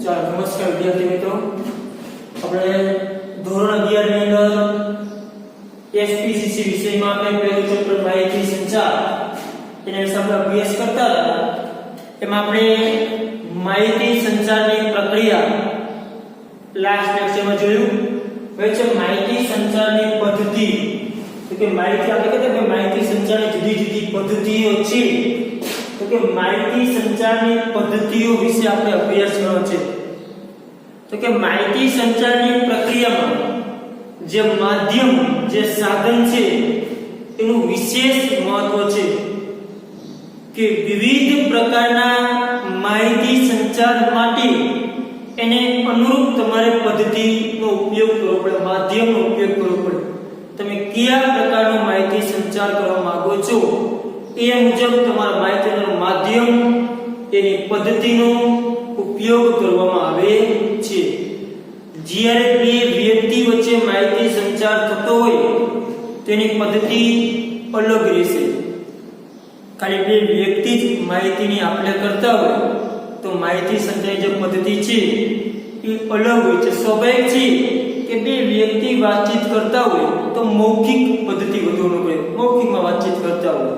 ચાલો નમસ્કાર વિદ્યાર્થી મિત્રો, આપણે ધોરણ 11 ની અંદર એસપીસીસી વિષયમાં આપણે પહેલું ચેપ્ટર માહિતી સંચાર એના વિશે આપણે અભ્યાસ કરતા હતા. એમાં આપણે માહિતી સંચારની પ્રક્રિયા લાસ્ટ લેક્ચરમાં જોયું. હવે છે માહિતી સંચારની પદ્ધતિ. તો કે માહિતી આપણે કહેતા કે માહિતી સંચારની જુદી જુદી પદ્ધતિઓ છે. તો કે માહિતી સંચારની પદ્ધતિઓ વિશે આપણે અભ્યાસ કરવાનો છે. તો કે માહિતી સંચારની પ્રક્રિયામાં જે માધ્યમ જે સાધન છે એનું વિશેષ મહત્વ છે કે વિવિધ પ્રકારના માહિતી સંચાર માટે એને અનુરૂપ તમારે પદ્ધતિનો ઉપયોગ કરવો પડે, માધ્યમનો ઉપયોગ કરવો પડે. તમે કયા પ્રકારનો માહિતી સંચાર કરવા માંગો છો એ મુજબ તમારા માહિતીનું માધ્યમ એની પદ્ધતિનો ઉપયોગ કરવામાં આવે છે. જ્યારે બે વ્યક્તિ વચ્ચે માહિતી સંચાર થતો હોય તેની પદ્ધતિ અલગ રહેશે. ખાલી બે વ્યક્તિ જ માહિતીની આપ-લે કરતા હોય તો માહિતી સંચારની જે પદ્ધતિ છે એ અલગ હોય છે. સ્વાભાવિક છે કે બે વ્યક્તિ વાતચીત કરતા હોય તો મૌખિક પદ્ધતિ વધુ અનુકૂળ, મૌખિકમાં વાતચીત કરતા હોય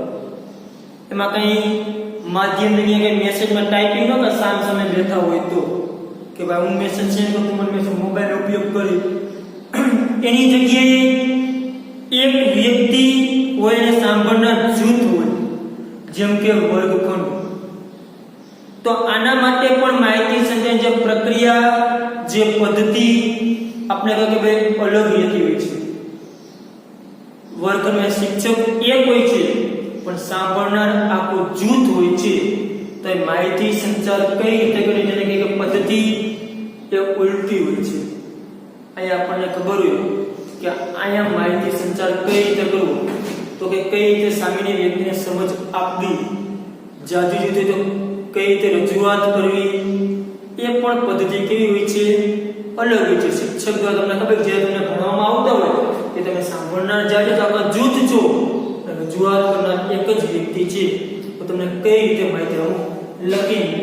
એમાં કઈ માધ્યમ નહીં કે મેસેજમાં ટાઈપિંગ ન કે સામ સામે બેઠા હોય તો કે ભાઈ હું મેસેજ સેન્ડ કરું તું મને મેસેજ મોબાઈલનો ઉપયોગ કરી. એની જગ્યાએ એક વ્યક્તિ હોય અને સાંભળનાર જૂથ હોય જેમ કે વર્ગખંડ. તો આના માટે પણ માહિતી સંચારની જે પ્રક્રિયા જે પદ્ધતિ આપણે કહે કે ભાઈ અલગ રહેતી હોય છે. વર્ગખંડમાં શિક્ષક એક હોય છે પણ સાંભળનાર આખું જૂથ હોય છે. તો એ માહિતી સંચાર કઈ રીતે કરી જેને કે પદ્ધતિ એ ઉલટી હોય છે. અહીંયા આપણને ખબર હોય કે અહીંયા માહિતી સંચાર કઈ રીતે કરવો, તો કે કઈ રીતે સામેની વ્યક્તિને સમજ આપવી, જાજુ જુદે તો કઈ રીતે રજૂઆત કરવી, એ પણ પદ્ધતિ કેવી હોય છે અલગ હોય છે. શિક્ષક દ્વારા તમને ખબર જે તમને ભણવામાં આવતા હોય કે તમે સાંભળનાર જાજુ તો આખા જૂથ છો, રજૂઆત કરનાર એક જ વ્યક્તિ છે. તો તમને કઈ રીતે માહિતી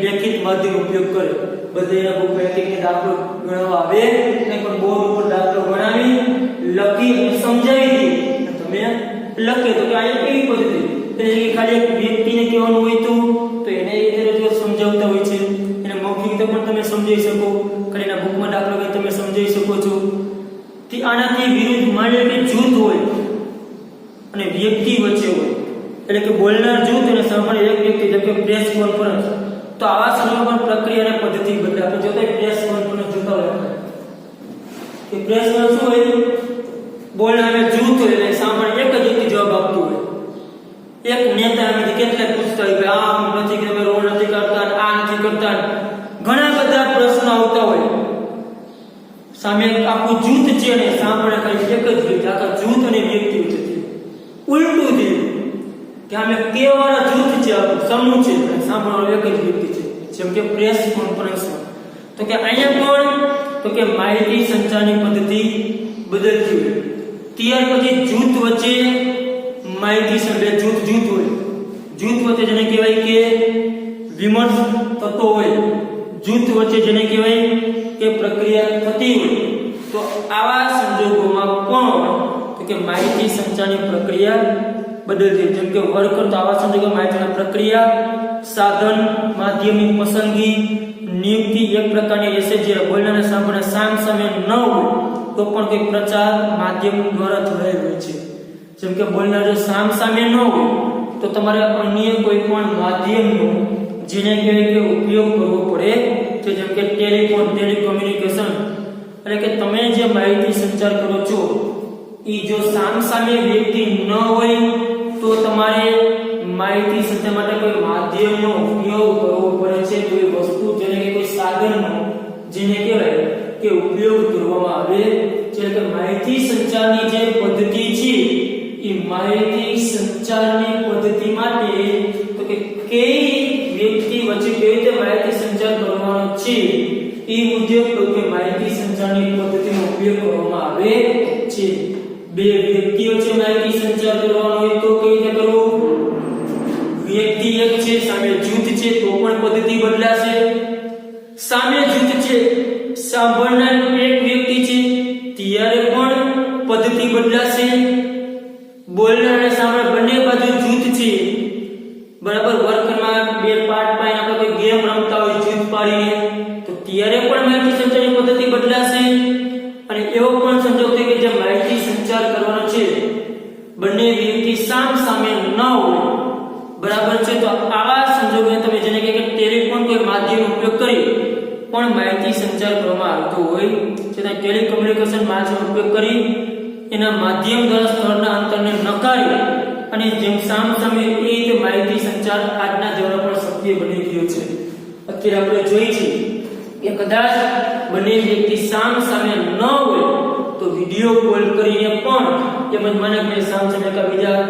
લેખિત માધ્યમ ઉપયોગ કરે, બધાના બુક બેઠીને દાખલો ગણવા આવે ને પણ બોર્ડ ઉપર દાખલો ગણાવી લખી અને સમજાવી દે તમે લખે. તો કે આ કેવી પદ્ધતિ એટલે કે ખાલી એક વ્યક્તિને કહેવાનું હોય તો એને એ રીતે સમજાવતા હોય છે. એને મૌખિક રીતે પણ તમે સમજાવી શકો, ખાલી એના બુકમાં દાખલો કે તમે સમજાવી શકો છો. તે આનાથી વિરુદ્ધ માની કે જૂથ હોય અને વ્યક્તિ વચ્ચે હોય એટલે કે બોલનાર જૂથ અને સાંભળનાર એક વ્યક્તિ જેમ કે પ્રેસ કોન્ફરન્સ. તો આવા સંદર્ભમાં પ્રક્રિયા અને પદ્ધતિ બદલે આપણે જોતા પ્રેસ કોન્ફરન્સ જોતા હોય કે પ્રેસ કોન્ફરન્સ શું હોય, બોલનાર જૂથ હોય એટલે સાંભળનાર એક જ વ્યક્તિ જવાબ આપતું હોય. એક નેતા એમાંથી કેટલાક પૂછતા હોય કે આ નથી કે તમે રોડ નથી કરતા, આ નથી કરતા, ઘણા બધા પ્રશ્નો આવતા હોય. સામે આખું જૂથ છે અને સાંભળે ખાલી એક જ વ્યક્તિ, આખા જૂથ અને વ્યક્તિ વચ્ચે ઉલટું થયું કે અમે કેવાળા જૂથ છે, સમૂહ છે, સાંભળવાનો એક જ વ્યક્તિ છે જેમ કે પ્રેસ કોન્ફરન્સમાં. તો કે અહીંયા પણ તો કે માહિતી સંચારની પદ્ધતિ બદલતી હોય. ત્યાર પછી જૂથ વચ્ચે માહિતી સંચાર જૂથ હોય, જૂથ વચ્ચે જેને કહેવાય કે વિમર્શ થતો હોય, જૂથ વચ્ચે જેને કહેવાય કે પ્રક્રિયા થતી હોય. તો આવા સંજોગોમાં પણ તો કે માહિતી સંચારની પ્રક્રિયા બદલતી. જેમ કે વર્ગખંડ, આવા સંજોગોમાં માહિતીની પ્રક્રિયા, સાધન, માધ્યમની પસંદગી, નિયુક્તિ એક પ્રકારની રહેશે. જ્યારે બોલનાર સાંભળનાર સામ સામે ન હોય તો પણ કોઈ પ્રચાર માધ્યમ દ્વારા થયેલ હોય છે. જેમ કે બોલનાર જો સામ સામે ન હોય તો તમારે અન્ય કોઈ પણ માધ્યમનો જેને કહેવાય કે ઉપયોગ કરવો પડે છે. જેમ કે ટેલિફોન, ટેલિકોમ્યુનિકેશન. એટલે કે તમે જે માહિતી સંચાર કરો છો એ જો સામે વ્યક્તિ ન હોય તો તમારે માહિતી સંચાર માટે કોઈ માધ્યમનો ઉપયોગ કરવો પડે છે. કોઈ વસ્તુ જેને કે કોઈ સાધનનો જેને કહેવાય કે ઉપયોગ કરવામાં આવે છે. કે માહિતી સંચારની જે પદ્ધતિ છે એ માહિતી સંચારની પદ્ધતિ માટે તો કે કઈ વ્યક્તિ વચ્ચે કેવી રીતે માહિતી સંચાર કરવાનો છે એ મુજબ તો કે માહિતી સંચારની પદ્ધતિનો ઉપયોગ કરવામાં આવે છે. બે વ્યક્તિઓ છે માહિતી સંચાર કરવાનો હોય તો કઈ રીતે કરવું, વ્યક્તિ એક છે સામે જૂથ છે તો પણ પદ્ધતિ બદલાશે. સામે જૂથ છે અને સાંભળનાર બંને બાજુ જૂથ છે, બરાબર. વર્ગખંડમાં બે પાર્ટ પાડીને આપણે કોઈ ગેમ રમતા હોય જૂથ પાડીને, તો ત્યારે પણ માહિતી સંચારની પદ્ધતિ બદલાશે. અને એવો પણ સંજોગ છે કે જે માહિતી સંચાર કરવાનો છે બંને વ્યક્તિ સામે ન હોય, બરાબર છે. તો આવા સંજોગોને તમે જેને કે ટેલિફોન કોઈ માધ્યમનો ઉપયોગ કરી પણ માહિતી સંચાર કરવામાં આવતો હોય છે, ટેલિકમ્યુનિકેશન માધ્યમનો ઉપયોગ કરી એના માધ્યમ દ્વારા સ્થળના અંતરને નકારી અને જેમ સામે એ રીતે માહિતી સંચાર આજના દિવસમાં પણ શક્ય બની ગયો છે. અત્યારે આપણે જોઈ છે કે કદાચ બંને વ્યક્તિ સામે ન હોય તો વિડિયો કોલ કરીને પણ એમ મને કે સામે એકબીજા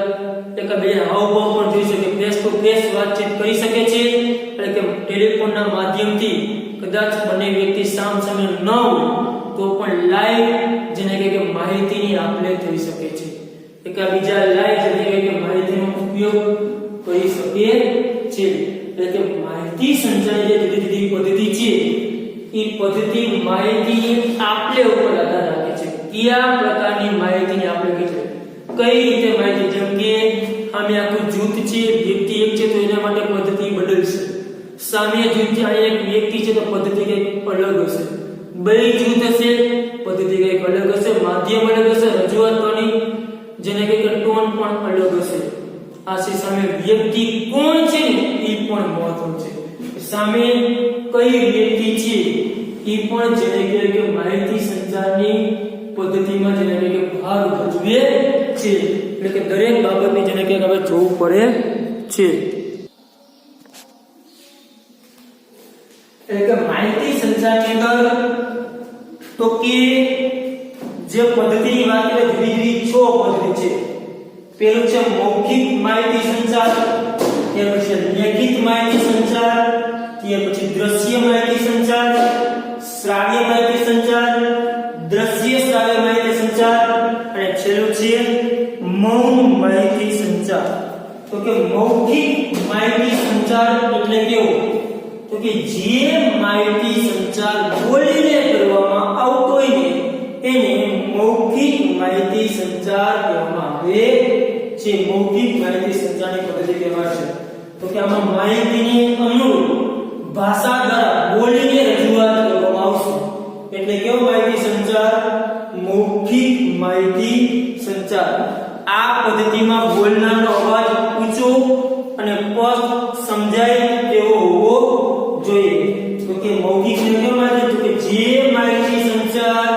હાવભાવ પણ જોઈ શકે, ફેસ ટુ ફેસ વાતચીત કરી શકે છે. એટલે કે ટેલિફોનના માધ્યમથી કદાચ બંને વ્યક્તિ સામે ન હોય તો પણ લાઈવ જેને કે માહિતીની આપલે થઈ શકે છે. એકબીજા લાઈવ જેને કે માહિતીનો ઉપયોગ કરી શકે છે. એટલે કે માહિતી સંચારની જે જુદી જુદી પદ્ધતિ છે એ પદ્ધતિ માહિતીની આપલે ઉપર આધાર રાખે છે. કયા પ્રકારની માહિતીની આપલે છે, કઈ રીતે માહિતી, જેમ કે આમે આખું જૂથ છે, વ્યક્તિ એક છે તો એના માટે પદ્ધતિ બદલશે. સામે જૂથ છે, એક વ્યક્તિ છે તો પદ્ધતિ કંઈક અલગ હશે. બે જૂથ હશે, પદ્ધતિ કંઈક અલગ હશે, માધ્યમ અલગ હશે, રજૂઆત કરવાની જેને કંઈક ટોન પણ અલગ હશે. આ છે સામે વ્યક્તિ કોણ છે એ પણ મહત્વનું છે. સામે કઈ વ્યક્તિ છે એ પણ જેને કે માહિતી સંચારની પદ્ધતિમાં જેને કે ભાગ ભજવે છે. એટલે કે દરેક બાબતની જેને કે હવે જોવું પડે છે. એટલે કે માહિતી સંચારની અંદર તો કે જે પદ્ધતિની વાત કરીએ જુદી જુદી 6 પદ્ધતિ છે. પેલું છે મૌખિક માહિતી સંચાર, ત્યાર પછી લેખિત માહિતી સંચાર, ત્યાર પછી દ્રશ્ય માહિતી સંચાર, શ્રાવ્ય માહિતી સંચાર, દ્રશ્ય શ્રાવ્ય માહિતી સંચાર અને છેલ્લું છે મૌન માહિતી સંચાર. તો કે મૌખિક માહિતી સંચાર એટલે કેવું, તો કે જે માહિતી સંચાર બોલીને કરવામાં આવતો હોય ને એને મૌખિક માહિતી સંચાર કહેવામાં આવે છે. મૌખિક માહિતી સંચારની પદ્ધતિ કહેવાય છે. તો કે આમાં માહિતીને અનુરૂપ ભાષા દ્વારા બોલીને રજૂઆત કરવામાં આવશે. એટલે કેવો માહિતી સંચાર, મૌખિક માહિતી સંચાર. આ પદ્ધતિમાં બોલનારનો અવાજ ઊંચો અને સ્પષ્ટ સમજાય તેવો હોવો જોઈએ. તો કે મૌખિક ને કેવું છે, તો કે જે માહિતી સંચાર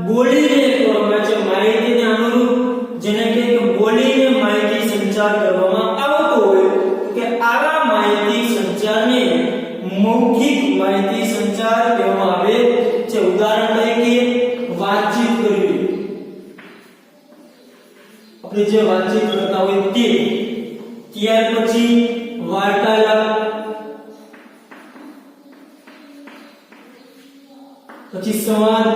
બોલીને કરવામાં છે, માહિતીને અનુરૂપ જેને કે બોલીને માહિતી સંચાર કરવામાં આવતો હોય કે આવા માહિતી સંચારને મૌખિક માહિતી સંચાર કહેવામાં આવે છે. ઉદાહરણ તરીકે વાતચીત કરવી, આપણે જે વાતચીત કરતા હોય તે, ત્યાર પછી વાર્તાલાપ, પછી સંવાદ,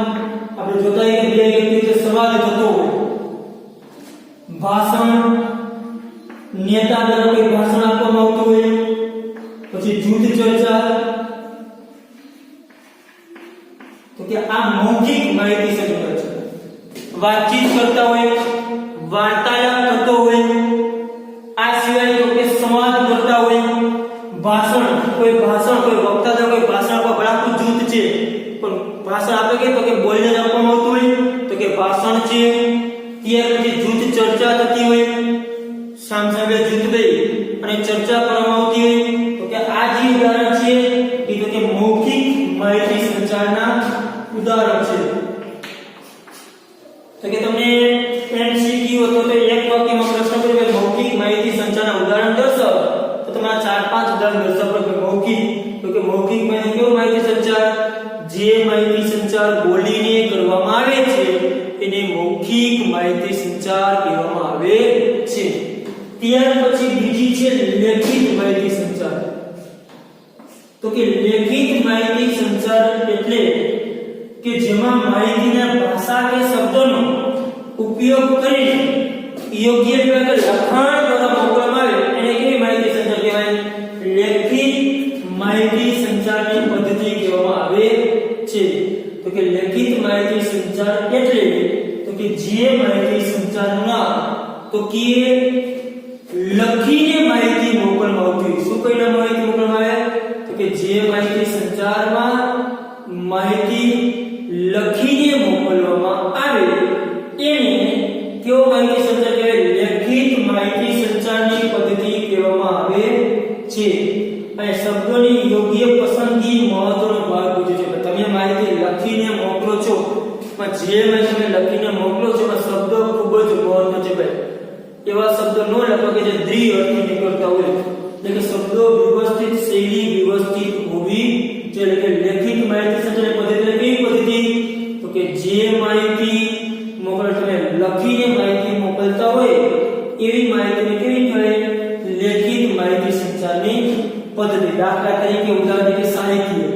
આપણે જોતા હોય કે બે વ્યક્તિ વચ્ચે સંવાદ થતો હોય, ભાષણ, નેતા દ્વારા કોઈ ભાષણ આપવામાં આવતું હોય, પછી જૂથ ચર્ચા. તો કે આ મૌખિક માહિતી સંચાર છે. વાતચીત કરતા હોય, વાર્તાલાપ કરતો હોય, આ સિવાય તો કે સંવાદ કરતા હોય, ભાષણ, કોઈ વક્તા દ્વારા કોઈ ભાષણ આપવા બરાબર જૂથ છે પણ ભાષણ આપે કે તો કે બોલીને આપવામાં આવતું હોય તો કે ભાષણ છે. ત્યાર પછી જૂથ ચર્ચા થતી હોય, સામે જૂથ બેસી અને ચર્ચા કરવામાં આવતી હોય તો કે આ જે ઉદાહરણ છે એ તો કે મૌખિક માહિતી સંચારના ઉદાહરણ છે. તો કે તમને MCQ હતો તો એક વાક્યમાં પ્રશ્ન કર્યો કે મૌખિક માહિતી સંચારના ઉદાહરણ દર્શાવો, તો તમારા 4-5 ઉદાહરણ દર્શાવો કે મૌખિક. તો કે મૌખિક માહિતી કેવો માહિતી સંચાર, જે માહિતી સંચાર બોલીને કરવામાં આવે છે એને મૌખિક માહિતી સંચાર કહેવામાં આવે છે. ત્યાર પછી બીજી છે લેખિત માહિતી સંચાર. તો કે લેખિત માહિતી સંચાર એટલે કે જેમાં માહિતીના ભાષા કે શબ્દોનો ઉપયોગ કરીને યોગ્ય રીતે લખાણ દ્વારા મોકલવામાં આવે એને કેવી માહિતી સંચાર કહેવાય, લેખિત માહિતી સંચારની પદ્ધતિ કહેવામાં આવે છે. તો કે લેખિત માહિતી સંચાર એટલે તો કે જે માહિતી સંચારના તો કે લખીને માહિતી મોકલવામાં આવતી હોય. શું કહીને માહિતી મોકલવામાં આવે? તો કે જે માહિતી સંચારમાં માહિતી લખીને મોકલવામાં આવે એને કેવો માહિતી સંચાર કહેવાય? લેખિત માહિતી સંચારની પદ્ધતિ કહેવામાં આવે છે. અને શબ્દોની યોગ્ય પસંદગી મહત્વનો ભાગ ભજવે છે. તમે માહિતી લખીને મોકલો છો, પણ જે માહિતી તમે લખીને મોકલો છો એમાં શબ્દો ખૂબ જ મહત્વ છે ભાઈ. એવા શબ્દો ન લખો કે જે દ્વિઅર્થી નીકળતા હોય. એટલે કે શબ્દો વ્યવસ્થિત, શૈલી વ્યવસ્થિત હોવી જોઈએ. એટલે કે લેખિત માહિતી સંચારની પદ્ધતિ એટલે કેવી પદ્ધતિ? તો કે જે માહિતી મોકલો તમે લખીને માહિતી મોકલતા હોય એવી માહિતીને કેવી કહેવાય? લેખિત માહિતી સંચારની પદ્ધતિ. દાખલા તરીકે ઉદાહરણ તરીકે સાહિત્ય.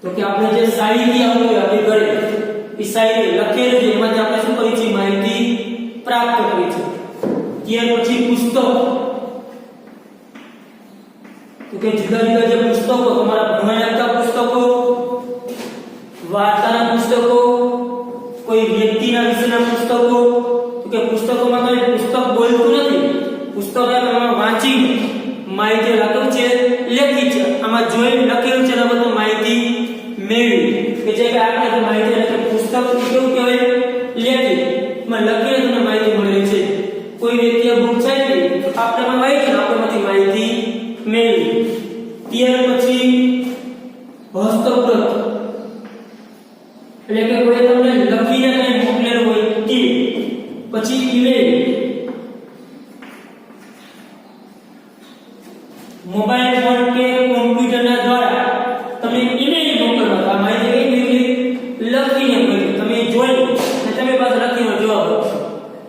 તો કે આપણે જે સાહિત્ય આવ્યું હોય આપણે ઘરે એ સાહિત્ય લખેલું છે એમાંથી આપણે શું કરી છે? માહિતી પ્રાપ્ત કરી છે. ત્યાર પછી પુસ્તક. તો કે જુદા જુદા જે પુસ્તકો તમારા ભણવાના લગતા પુસ્તકો, વાર્તાના પુસ્તકો, કોઈ વ્યક્તિના વિશેના પુસ્તકો. તો કે પુસ્તકોમાં કોઈ પુસ્તક બોલતું નથી. પુસ્તક તમે વાંચી માહિતી લખેલું છે, લખી છે, આમાં જોઈ લખેલું છે, તો માહિતી મેળવી કે જે કે આપણે માહિતી એટલે પુસ્તક કેવું કહેવાય? લેખિત માં લખીને તમને માહિતી મળી છે. કોઈ વ્યક્તિએ બુક છાપી તો આપણે વાંચી આપણમાંથી માહિતી મેળવી. ત્યાર પછી હસ્તપ્રત એટલે કે કોઈ તમને લખીને કંઈ મોકલેલું હોય તે. પછી ઈમેલ, મોબાઈલ ફોન કે કોમ્પ્યુટરના દ્વારા તમે ઈમેલ મોકલવા. આ માહિતી કઈ લખીને મોકલી, તમે જોઈ અને તમે પાછો લખીને જવાબ આપો.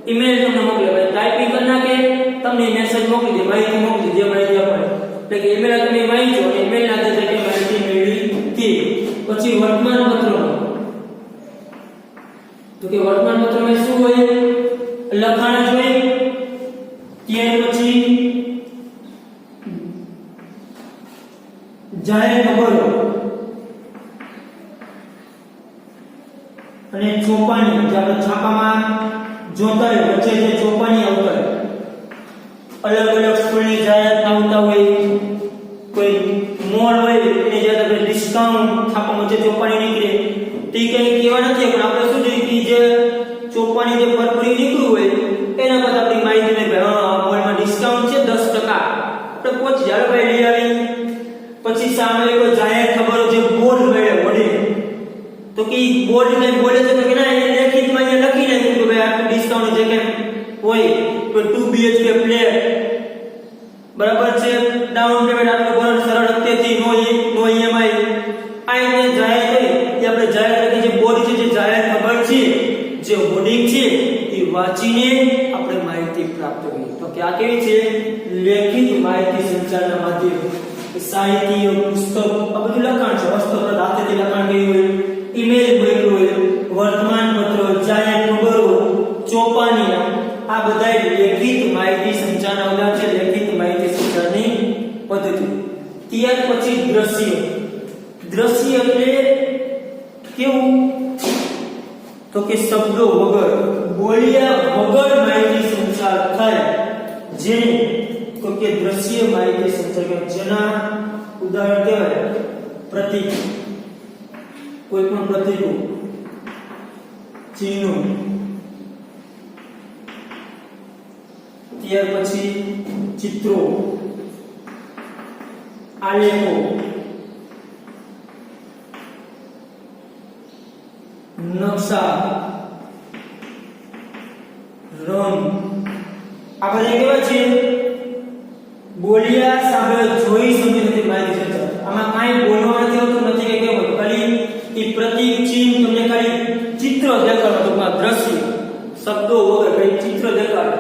ઈમેલ તમને મોકલે ભાઈ ટાઈપિંગ કરી નાખે, તમને મેસેજ મોકલી દે, માહિતી મોકલી દે, માહિતી આપે. એટલે કે ઈમેલ તમે વાંચો અને ઈમેલ ના આધારે કે માહિતી મેળવી તે. પછી વર્તમાનપત્રો. તો કે વર્તમાનપત્રમાં શું હોય? લખાણ જ હોય. ત્યાર પછી જાહેર ખબરો અને ચોપાની. જે આપણે છાપામાં જોતા હોય વચ્ચે જે ચોપાની આવતા હોય, અલગ અલગ સ્કૂલની જાહેરાત આવતા હોય, કોઈ મોલ હોય એની જે આપણે ડિસ્કાઉન્ટ છાપામાં જે ચોપાની નીકળે તે કઈ કહેવા નથી, પણ આપણે શું જોઈએ કે જે ચોપાની જે પરપરી નીકળ્યું હોય એના પર આપણી માહિતી ને ભાઈ હા મોલમાં ડિસ્કાઉન્ટ છે 10%, આપણે પહોંચી જાય ભાઈ લઈ આવી. પછી સામે કોઈ જાહેર ખબરો જે બોર્ડ મળે વડે, તો કે બોર્ડ ને બોલે છે કે ના એ લેખિતમાં અહીંયા લખી નાખ્યું કે ભાઈ આટલું ડિસ્કાઉન્ટ જે કે હોય તો 2 BHK ફ્લેટ બરાબર છે, ડાઉન પેમેન્ટ આટલું ભરણ સરળ હપ્તેથી નો EMI. આ એને જાહેર કરી એ આપણે જાહેર કરી જે બોર્ડ છે, જે જાહેર ખબર છે, જે હોર્ડિંગ છે એ વાંચીને આપણે માહિતી પ્રાપ્ત કરી. તો કે આ કેવી છે? લેખિત માહિતી સંચારના માધ્યમ. સાહિત્ય, પુસ્તક આ બધું લખાણ છે. હસ્તપ્રત હાથેથી લખાણ કર્યું હોય, ઈમેલ મોકલ્યું હોય, વર્તમાનપત્રો, જાહેર ખબરો, ચોપાની, આ બધા લેખિત માહિતી સંચારના ઉદાહરણ છે. લેખિત માહિતી સંચારની પદ્ધતિ. ત્યાર પછી દ્રશ્ય. દ્રશ્ય એટલે કેવું? તો કે શબ્દો વગર, બોલ્યા વગર માહિતી સંચાર થાય જેને તો કે દ્રશ્ય માહિતી સંચાર. જેના ઉદાહરણ કહેવાય પ્રતીક. કોઈ પણ પ્રતીકો, ચિહ્નો. ત્યાર પછી ચિત્રો, આલેખો, નકશા, રંગ. આ બધા કેવા છે? બોલ્યા સાંભળ્યા જોઈ સમજી નથી માહિતી સંચાર. આમાં કાંઈ બોલવા નથી હોતું, નથી કે કેવું ખાલી એ પ્રતીક ચિહ્ન તમને ખાલી ચિત્ર દેખાડો. ટૂંકમાં દ્રશ્ય શબ્દો વગર ભાઈ ચિત્ર દેખાડો.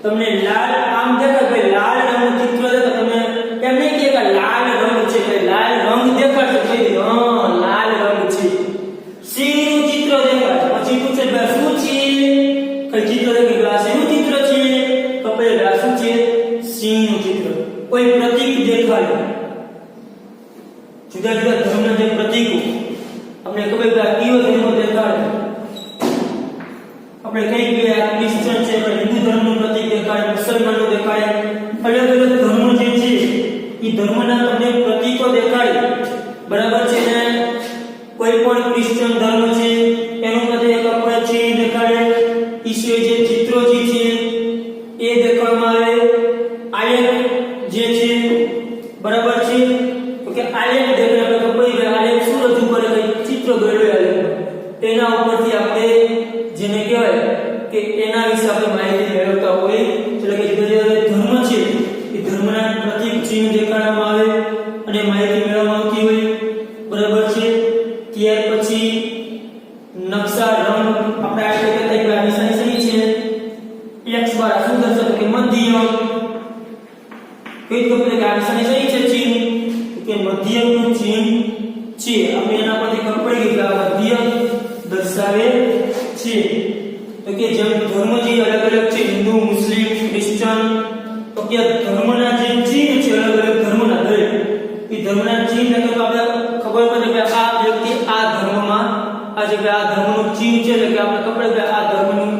તમને લાલ આમ દેખાય ભાઈ લાલ રંગનું ચિત્ર દેખાય, તમે એમ નહીં કે લાલ રંગ છે, ભાઈ લાલ રંગ દેખાડશે ભાઈ હા લાલ રંગ છે. સિંહનું ચિત્ર દેખાડે, પછી પૂછે ભાઈ શું છે? કઈ ચિત્ર દેખાય આ શેનું ચિત્ર છે? તો ભાઈ આ શું છે? સિંહનું ચિત્ર. કોઈ પ્રતીક દેખાડે, જુદા જુદા ધર્મના જે પ્રતીકો આપણે ખબર કે આ કયો ધર્મ દેખાડે, આપણે કઈ કે આ ક્રિશ્ચિયન x બાર શું દર્શાવે કે મધ્યમ કઈ ખબર કે આ નિશાની સહી છે ચિહ્ન કે મધ્યમનું ચિહ્ન છે આપણે એના પરથી ખબર પડી ગઈ કે આ મધ્યમ દર્શાવે છે તો કે જેમ ધર્મ જે અલગ અલગ છે હિન્દુ મુસ્લિમ ક્રિશ્ચન તો કે ધર્મના જે ચિહ્ન છે અલગ અલગ ધર્મના દરેક એ ધર્મના ચિહ્ન એટલે તો આપણે ખબર પડે કે આ વ્યક્તિ આ ધર્મમાં આ જે આ ધર્મનું ચિહ્ન છે એટલે કે આપણે ખબર પડે કે આ ધર્મનું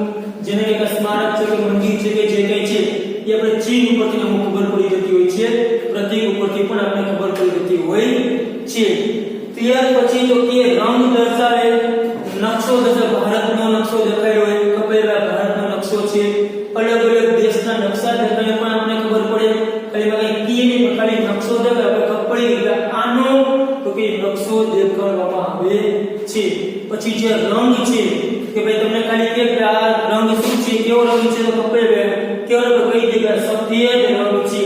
જેને કે સ્મારક છે કે મંદિર છે કે જે કંઈ છે એ આપણે ચિહ્ન ઉપરથી અમુક ખબર પડી જતી હોય છે પ્રતીક ઉપરથી પણ આપણે ખબર પડી જતી હોય છે ત્યાર પછી તો કે રંગ દર્શાવે નકશો દર્શાવે ભારતનો નકશો દેખાયો હોય ખબર ભારતનો નકશો છે અલગ અલગ દેશના નકશા દેખાય પણ આપણે ખબર પડે ખાલી કઈ કી નહીં ખાલી નકશો દેખાય આપણે ખબર પડી કે આનો તો કે નકશો દેખાડવામાં આવે છે પછી જે રંગ છે કે ભાઈ તમને ખાલી કે આ રંગ શું છે કેવો રંગ છે તો ખબર કેવો રંગ કઈ જગ્યાએ સફેદ રંગ છે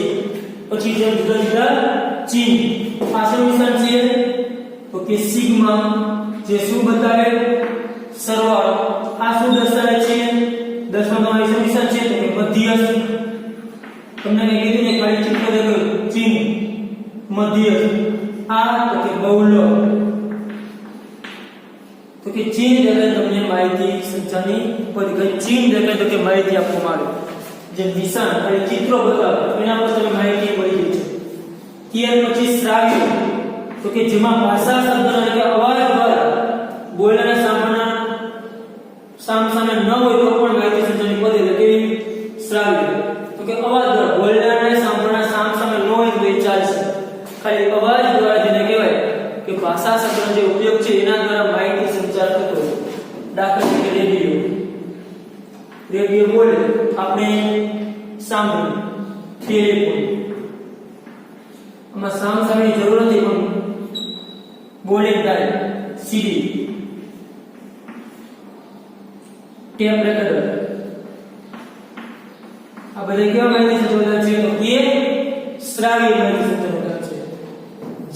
પછી જે જુદા જુદા ચિહ્ન પાછળ નિશાન છે તો કે સિગ્મા જે શું બતાવે સરવાળો આ શું દર્શાવે છે 10 માં નિશાન છે તો કે મધ્યસ્થ તમને કઈ કીધું ને ખાલી ચિત્ર દેખો ચિહ્ન મધ્યસ્થ આ તો કે બહુલક તો કે ચિહ્ન દેખાય તમને માહિતી સંચારની પદ્ધતિ ચિહ્ન દેખાય તો કે માહિતી આપવામાં આવે જે નિશાન ખાલી ચિત્રો બતાવે એના પર તમને માહિતી મળી ગઈ છે ત્યાર પછી શ્રાવ્ય તો કે જેમાં ભાષા શબ્દ એટલે કે અવાજ દ્વારા બોલવાના સાંભળના સામે ન હોય તો પણ માહિતી સંચારની પદ્ધતિ એટલે કે શ્રાવ્ય તો કે અવાજ દ્વારા બોલવાના સાંભળના સામે ન હોય તો એ ચાલશે ખાલી અવાજ દ્વારા જેને કહેવાય કે ભાષા શબ્દનો જે ઉપયોગ છે એના દ્વારા માહિતી સંચાર થતો હોય દાખલા તરીકે રેડિયો બોલે આપણે સાંભળ્યું ટેલિફોન આમાં સામસામેની જરૂર નથી પણ બોલે થાય સીડી ટેપ રેકોર્ડર આ બધા કેવા માહિતી સંચાર છે તો એ શ્રાવ્ય માહિતી સંચાર છે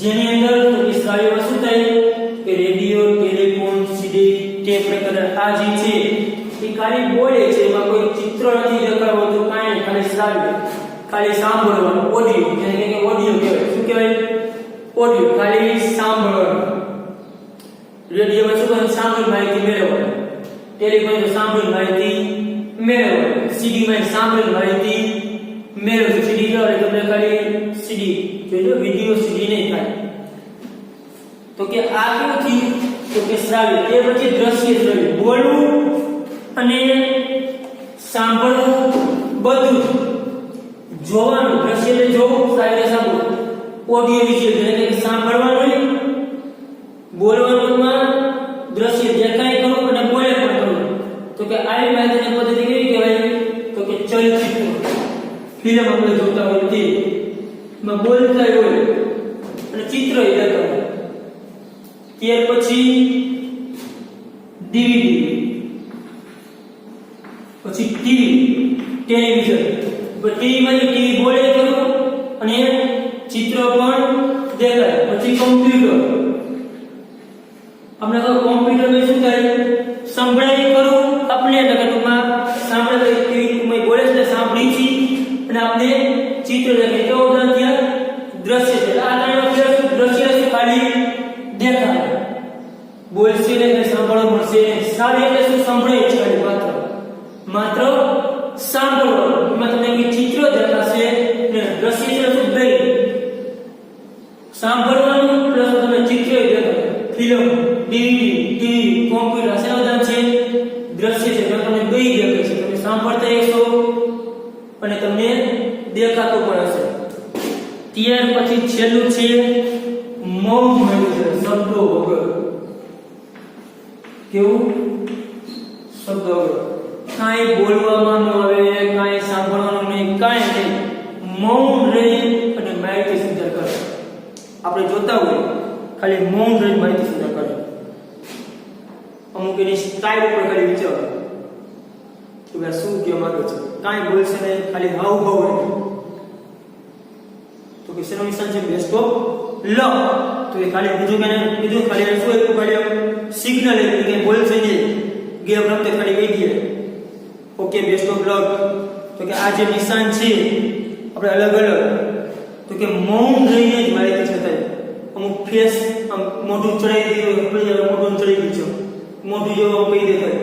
જેની અંદર તો કે શ્રાવ્યમાં શું થાય કે રેડિયો ટેલિફોન સીડી ટેપ રેકોર્ડર આ જે છે એ ખાલી બોલે છે એમાં કોઈ ચિત્ર નથી દેખાડવું તો કાંઈ ખાલી શ્રાવ્ય ખાલી સાંભળવાનું ઓડિયો જેને કે ઓડિયો કહેવાય શું કહેવાય ઓડિયો ખાલી સાંભળવાનું રેડિયોમાં શું કરે સાંભળી માહિતી મેળવવાની ટેલિફોન તો સાંભળી માહિતી મેળવવાની સીડીમાં સાંભળી માહિતી મેળવવાની સીડી એટલે તમને ખાલી સીડી જોજો વિડિયો સીડી નહીં થાય તો કે આ કેવું થયું તો કે શ્રાવ્ય તે પછી દ્રશ્ય શ્રાવ્ય બોલવું અને સાંભળવું બધું જોવાનું દ્રશ્ય એટલે જોવું શ્રાવ્ય સાંભળવું ઓડિયો વિઝ્યુઅલ એટલે કે સાંભળવાનું બોલવામાં દ્રશ્ય દેખાય કરું અને બોલે પણ કરું તો કે આ માહિતીની પદ્ધતિ કેવી કહેવાય તો કે ચલચિત્ર ફિલ્મ આપણે જોતા હોય તે માં બોલતા હોય અને ચિત્ર દેખાય ત્યાર પછી ડીવીડી પછી ટીવી ટેલિવિઝન ટીવીમાં ટીવી બોલે કરું અને ચિત્ર પણ દેખાય પછી કોમ્પ્યુટર આપણે તો કોમ્પ્યુટરમાં શું થાય સંભળાય કરું આપણે એટલે ટૂંકમાં સાંભળે ટીવી બોલે છે સાંભળી છે અને આપણે ચિત્ર દેખાય તો ત્યાં દ્રશ્ય છે આ ત્રણ દ્રશ્ય છે ખાલી દેખાય બોલશે ને સાંભળવા મળશે સારી એટલે શું સંભળાય છે ખાલી માત્ર સાંભળવાનું એમાં તમને કે ચિત્ર દેખાશે ને દ્રશ્ય છે શું ગઈ સાંભળવાનું પ્લસ તમને ચિત્ર દેખાય ફિલ્મ ટીવી કોમ્પ્યુટર સેવદા છે દ્રશ્ય છે તમને ગઈ દેખાય છે તમે સાંભળતા હશો અને તમને દેખાતું પણ હશે ત્યાર પછી છેલ્લું છે મૌન છે શબ્દો વગર કેવું શબ્દો વગર કાંઈ બોલવામાં ન આવે કાંઈ સાંભળવાનું નહીં કાંઈ નહીં મૌન રહી અને માહિતી સંચાર કરે આપણે જોતા હોય ખાલી મૌન રહી માહિતી સંચાર કરે અમુક એની સ્ટાઇલ ઉપર ખાલી વિચારો કે ભાઈ શું કહેવા માંગે છે કાંઈ બોલશે નહીં ખાલી હાવભાવ રહે તો કે શેનો નિશાન છે બેસ્ટ ઓફ લ તો એ ખાલી બીજું ખાલી શું એટલું ખાલી સિગ્નલ એટલે કે બોલશે નહીં ગેમ રમતે ખાલી કહી દે ઓકે બેસ્ટ ઓફ લક તો કે આ જે નિશાન છે આપણે અલગ અલગ, તો કે મૌન રહીને જ માહિતી છતાંય અમુક ફેસ આમ મોઢું ચડાવી દીધું, આપણે મોઢું ચડી ગયું છે, મોઢું જેવું આમ કહી દેતા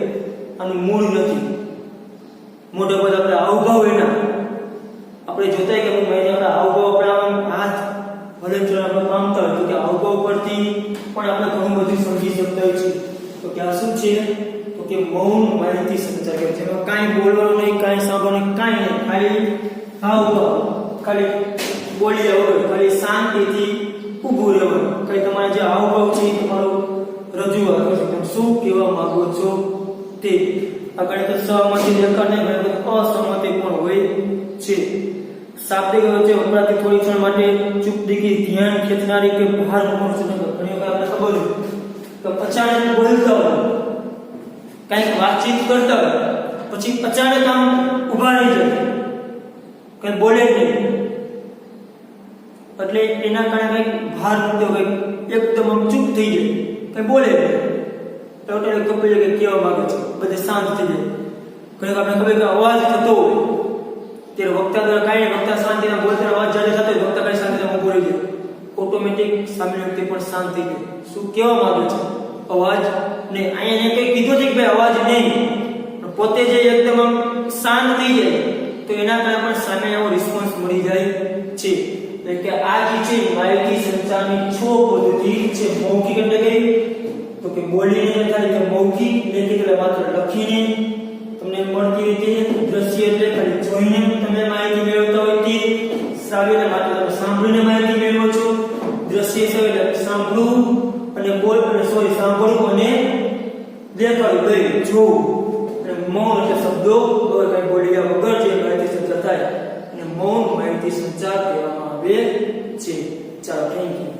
આનું મૂળ નથી. મોઢા પર આપણે હાવભાવ એના આપણે જોતા કે અમુક માહિતી આપણા હાવભાવ આપણા હાથ હલન ચલન આપણે પામતા હોય, તો કે હાવભાવ પરથી પણ આપણે ઘણું બધું સમજી શકતા હોય છે. તો કે આ શું છે? તો કે મૌન માહિતી સંચાર કરે છે. એમાં કાંઈ બોલવાનું નહીં, કાંઈ સાંભળવાનું કાંઈ નહીં, ખાલી હાવભાવ, ખાલી બોલ્યા વગર ખાલી શાંતિથી ઊભું રહેવાનું. કઈ તમારા જે હાવભાવ છે એ તમારું રજૂઆત છે, તમે શું કહેવા માંગો છો તે. આગળ તો સહમતી દેખાડને ઘણી બધી અસહમતિ પણ હોય છે. શાબ્દિક વચ્ચે વપરાતી થોડી ક્ષણ માટે ચૂપ દીકી ધ્યાન ખેંચનારી કે બહાર મૂકવાનું છે. ઘણી વખત આપણે ખબર હોય કે અચાનક બોલતા હોય, કંઈક વાતચીત કરતા હોય, પછી અચાનક આમ ઊભા રહી જાય, કંઈ બોલે જ નહીં, એટલે એના કારણે કંઈક ભાર મૂકતો હોય, એકદમ આમ ચૂપ થઈ જાય, કંઈ બોલે નહીં, તો કપડે કે કેવા માંગે છે, બધે શાંત થઈ જાય. ઘણી આપણે ખબર કે અવાજ થતો હોય ત્યારે વક્તા દ્વારા કાંઈ વક્તા શાંતિના બોલતા અવાજ જ્યારે થતો હોય, વક્તા કાંઈ શાંતિના ઊભો રહી જાય, ઓટોમેટિક સામે વ્યક્તિ પણ શાંત થઈ જાય. શું કેવા માંગે છે? અવાજ નહીં. અહીંયા કંઈ કીધું છે કે ભાઈ અવાજ નહીં, પોતે જે એકદમ આમ શાંત થઈ જાય તો એના કારણે પણ સામે એવો રિસ્પોન્સ મળી જાય છે. એટલે કે આ જે છે માહિતી સંચારની 6 પદ્ધતિ છે. મૌખિક એટલે કે તો કે બોલીને થાય કે મૌખિક, લેખિત એટલે માત્ર લખીને તમને મળતી રીતે, દ્રશ્ય એટલે ખાલી જોઈને તમે માહિતી મેળવતા હોય તે, શ્રાવ્ય એટલે માત્ર તમે સાંભળીને માહિતી મેળવો છો, દ્રશ્ય છે એટલે સાંભળવું અને સાંભળવું અને દેખાડવું, ગઈ જોવું, અને મૌન એટલે શબ્દો વગર કઈ બોલ્યા વગર જે માહિતી સંચાર થાય અને મૌન માહિતી સંચાર કહેવામાં આવે છે. ચાલો, થેન્ક યુ.